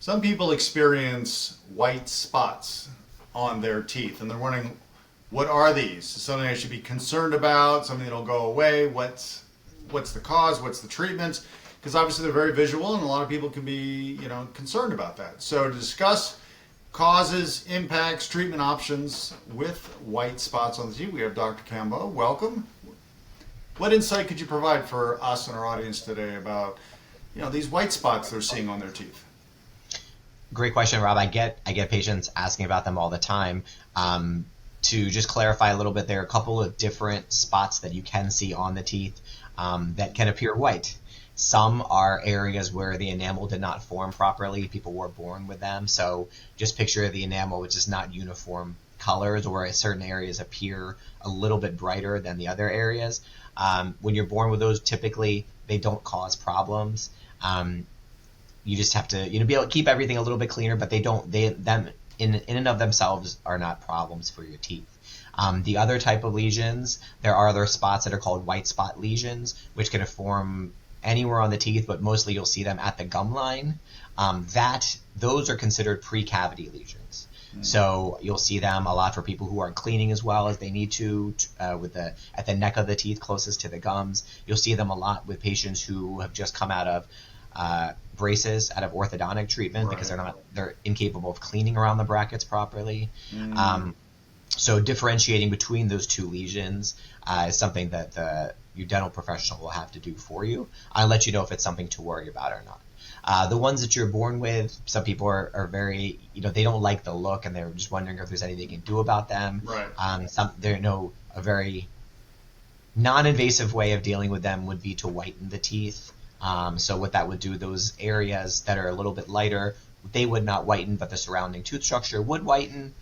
Some people experience white spots on their teeth, and they're wondering, what are these? Something I should be concerned about? Something that'll go away? What's the cause? What's the treatment? Because obviously they're very visual, and a lot of people can be, concerned about that. So to discuss causes, impacts, treatment options with white spots on the teeth, we have Dr. Kamboh. Welcome. What insight could you provide for us and our audience today about, these white spots they're seeing on their teeth? Great question, Rob. I get patients asking about them all the time. To just clarify a little bit, there are a couple of different spots that you can see on the teeth that can appear white. Some are areas where the enamel did not form properly. People were born with them. So just picture the enamel, which is not uniform colors, or certain areas appear a little bit brighter than the other areas. When you're born with those, typically they don't cause problems. You just have to, be able to keep everything a little bit cleaner, but them in and of themselves are not problems for your teeth. The other type of lesions, there are other spots that are called white spot lesions, which can form anywhere on the teeth, but mostly you'll see them at the gum line. Those are considered pre-cavity lesions. So you'll see them a lot for people who aren't cleaning as well as they need to, at the neck of the teeth closest to the gums. You'll see them a lot with patients who have just come out of braces, out of orthodontic treatment, right, because they're incapable of cleaning around the brackets properly. So differentiating between those two lesions is something that your dental professional will have to do for you. I'll let you know if it's something to worry about or not. The ones that you're born with, some people are very, they don't like the look, and they're just wondering if there's anything you can do about them. Right. A very non-invasive way of dealing with them would be to whiten the teeth. So what that would do, those areas that are a little bit lighter, they would not whiten, but the surrounding tooth structure would whiten.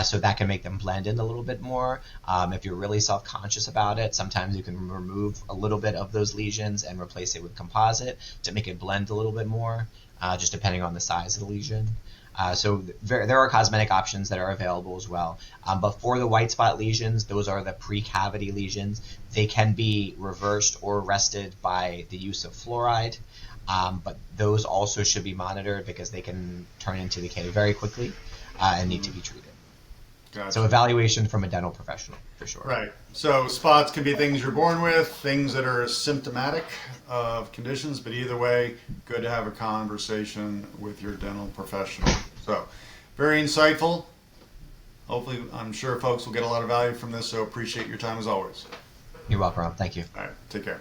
So that can make them blend in a little bit more. If you're really self-conscious about it, sometimes you can remove a little bit of those lesions and replace it with composite to make it blend a little bit more, just depending on the size of the lesion. So there are cosmetic options that are available as well. But for the white spot lesions, those are the pre-cavity lesions. They can be reversed or arrested by the use of fluoride. But those also should be monitored because they can turn into decay very quickly and need to be treated. Gotcha. So evaluation from a dental professional, for sure. Right. So spots can be things you're born with, things that are symptomatic of conditions, but either way, good to have a conversation with your dental professional. So very insightful. Hopefully, I'm sure folks will get a lot of value from this, so appreciate your time as always. You're welcome, Rob. Thank you. All right. Take care.